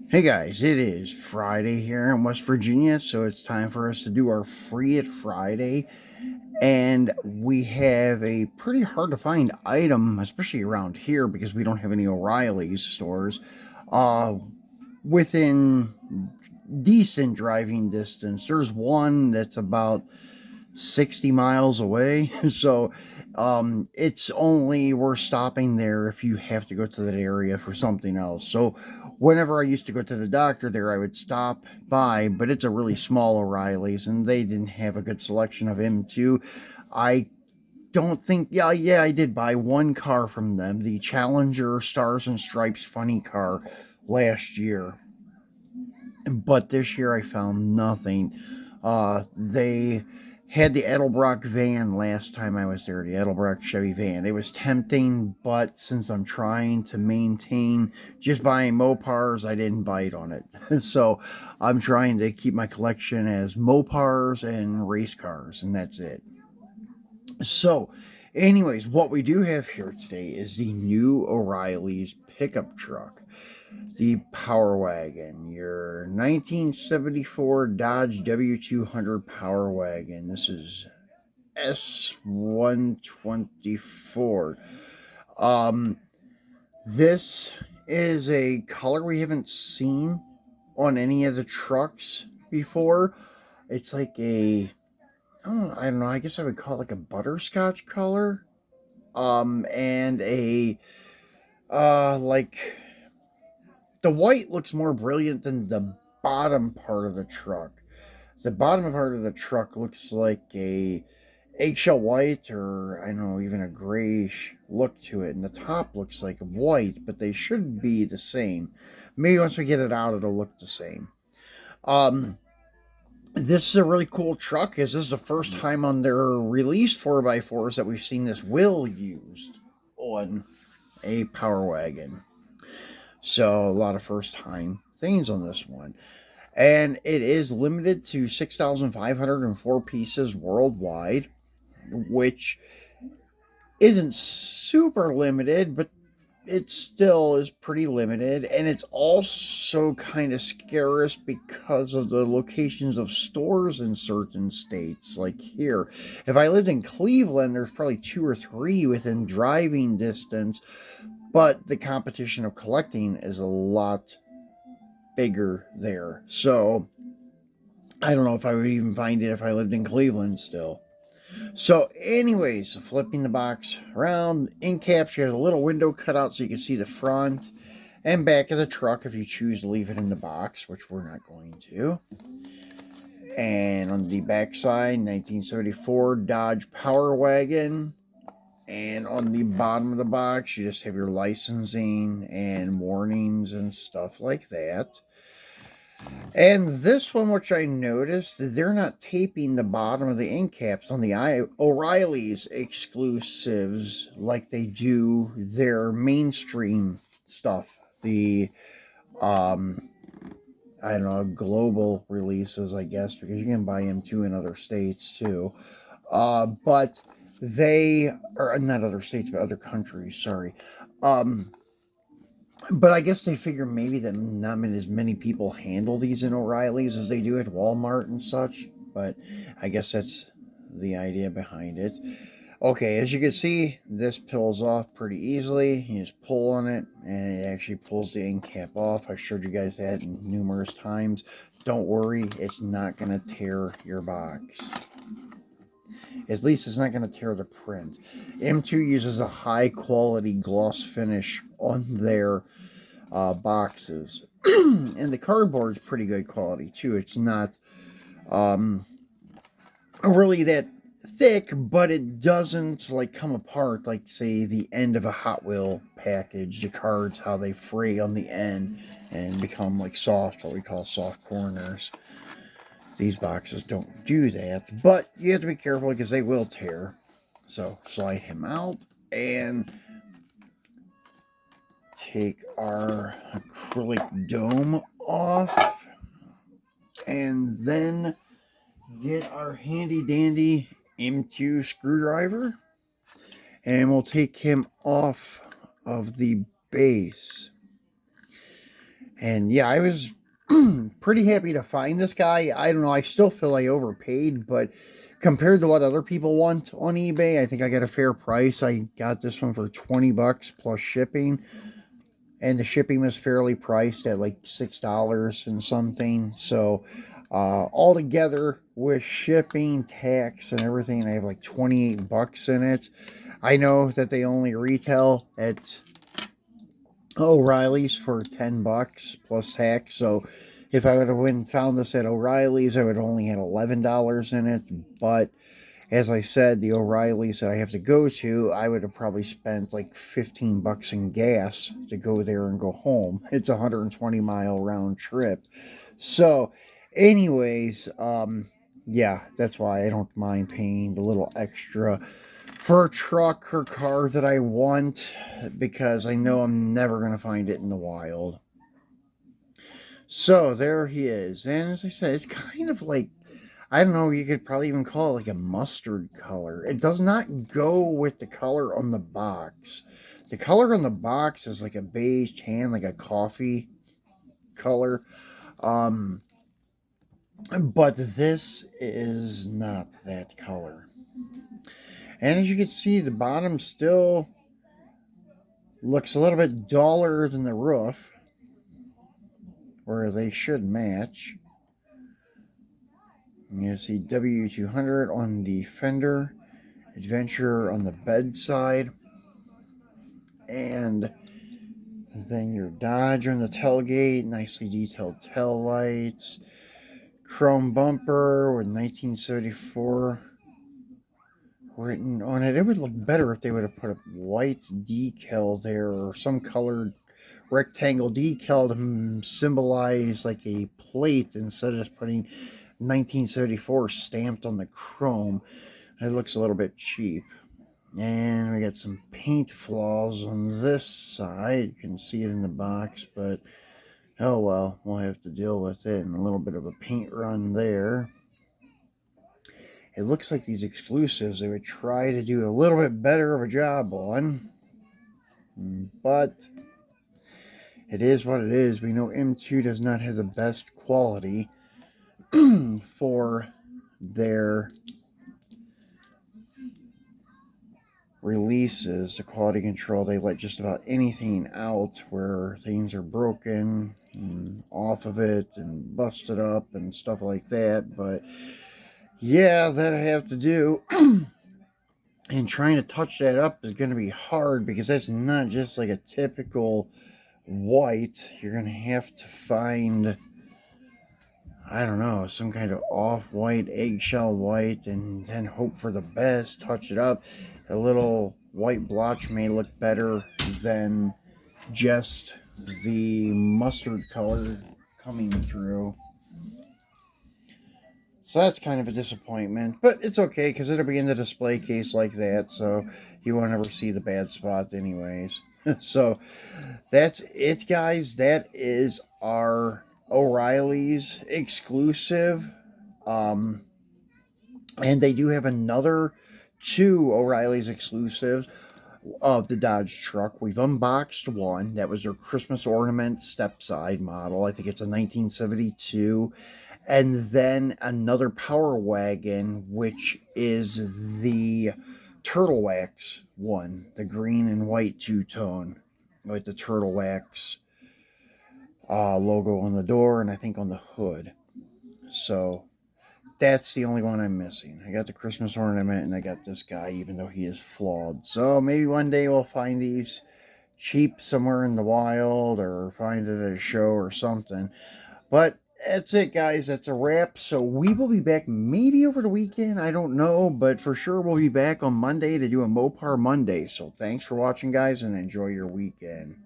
Hey guys, it is Friday here in West Virginia, so it's time for us to do our Free It Friday. And we have a pretty hard to find item, especially around here because we don't have any O'Reilly's stores, uh, within decent driving distance. There's one that's about 60 miles away. So it's only worth stopping there if you have to go to that area for something else. So whenever I used to go to the doctor there, I would stop by, but it's a really small O'Reilly's and they didn't have a good selection of M2. I don't think, yeah, I did buy one car from them, the Challenger Stars and Stripes funny car last year. But this year I found nothing. They had the Edelbrock van last time I was there, the Edelbrock Chevy van. It was tempting, but since I'm trying to maintain just buying Mopars, I didn't bite on it. So I'm trying to keep my collection as Mopars and race cars, and that's it. So, anyways, what we do have here today is the new O'Reilly's pickup truck, the Power Wagon, your 1974 Dodge W200 Power Wagon. This is S124. Um, this is a color we haven't seen on any of the trucks before. It's like I don't know, I guess I would call it like a butterscotch color. And a, like, the white looks more brilliant than the bottom part of the truck. The bottom part of the truck looks like a eggshell white, or I don't know, even a grayish look to it, and the top looks like white, but they should be the same. Maybe once we get it out, it'll look the same. This is a really cool truck, as this is the first time on their release 4x4s that we've seen this wheel used on a Power Wagon. So a lot of first time things on this one. And it is limited to 6,504 pieces worldwide, which isn't super limited, but it still is pretty limited. And it's also kind of scarce because of the locations of stores in certain states, like here. If I lived in Cleveland, there's probably two or three within driving distance, but the competition of collecting is a lot bigger there. So I don't know if I would even find it if I lived in Cleveland still. So, anyways, flipping the box around, in caps, you have a little window cut out so you can see the front and back of the truck if you choose to leave it in the box, which we're not going to. And on the back side, 1974 Dodge Power Wagon. And on the bottom of the box, you just have your licensing and warnings and stuff like that. And this one, which I noticed, they're not taping the bottom of the end caps on the O'Reilly's exclusives like they do their mainstream stuff. The, I don't know, global releases, I guess, because you can buy them too in other states too. But they are not other states, but other countries. Sorry. But I guess they figure maybe that not as many people handle these in O'Reilly's as they do at Walmart and such. But I guess that's the idea behind it. Okay, as you can see, this pulls off pretty easily. You just pull on it, and it actually pulls the end cap off. I've showed you guys that numerous times. Don't worry, it's not going to tear your box. At least it's not going to tear the print. M2 uses a high quality gloss finish on their boxes. And the cardboard is pretty good quality too. It's not really that thick, but it doesn't like come apart like, say, the end of a Hot Wheel package. The cards, how they fray on the end and become like soft, what we call soft corners. These boxes don't do that, but you have to be careful because they will tear. So slide him out and take our acrylic dome off, and then get our handy dandy M2 screwdriver, and we'll take him off of the base. And yeah, I was pretty happy to find this guy. I don't know, I still feel I overpaid, but compared to what other people want on eBay, I think I got a fair price. I got this one for 20 bucks plus shipping, and the shipping was fairly priced at like $6 and something. So altogether with shipping, tax, and everything, I have like 28 bucks in it. I know that they only retail at O'Reilly's for 10 bucks plus tax. So if I would have went and found this at O'Reilly's, I would have only had $11 in it. But as I said, the O'Reilly's that I have to go to, I would have probably spent like 15 bucks in gas to go there and go home. It's a 120-mile round trip. So anyways, yeah, that's why I don't mind paying the little extra for a truck or car that I want, because I know I'm never going to find it in the wild. So there he is. And as I said, it's kind of like, I don't know, you could probably even call it like a mustard color. It does not go with the color on the box. The color on the box is like a beige tan, like a coffee color. But this is not that color. And as you can see, the bottom still looks a little bit duller than the roof, where they should match. You see W200 on the fender, Adventure on the bedside, and then your Dodge on the tailgate, nicely detailed tail lights, chrome bumper with 1974 written on it. It would look better if they would have put a white decal there or some colored rectangle decal to symbolize like a plate instead of just putting 1974 stamped on the chrome. It looks a little bit cheap. And we got some paint flaws on this side. You can see it in the box, but oh well, we'll have to deal with it. And a little bit of a paint run there. It looks like these exclusives they would try to do a little bit better of a job on, but it is what it is. We know M2 does not have the best quality for their releases. The quality control, they let just about anything out where things are broken and off of it and busted up and stuff like that. But yeah, that I have to do. And trying to touch that up is going to be hard because that's not just like a typical white. You're going to have to find, I don't know, some kind of off-white, eggshell white, and then hope for the best, touch it up. A little white blotch may look better than just the mustard color coming through. So that's kind of a disappointment, but it's okay because it'll be in the display case like that, so you won't ever see the bad spot anyways. So that's it, guys. That is our O'Reilly's exclusive. And they do have another 2 O'Reilly's exclusives of the Dodge truck. We've unboxed one. That was their Christmas ornament step-side model. I think it's a 1972. And then another Power Wagon, which is the Turtle Wax one, the green and white two-tone with the Turtle Wax logo on the door and I think on the hood. So that's the only one I'm missing. I got the Christmas ornament and I got this guy, even though he is flawed. So maybe one day we'll find these cheap somewhere in the wild or find it at a show or something. But that's it, guys. That's a wrap. So we will be back maybe over the weekend. I don't know, but for sure we'll be back on Monday to do a Mopar Monday. So thanks for watching, guys, and enjoy your weekend.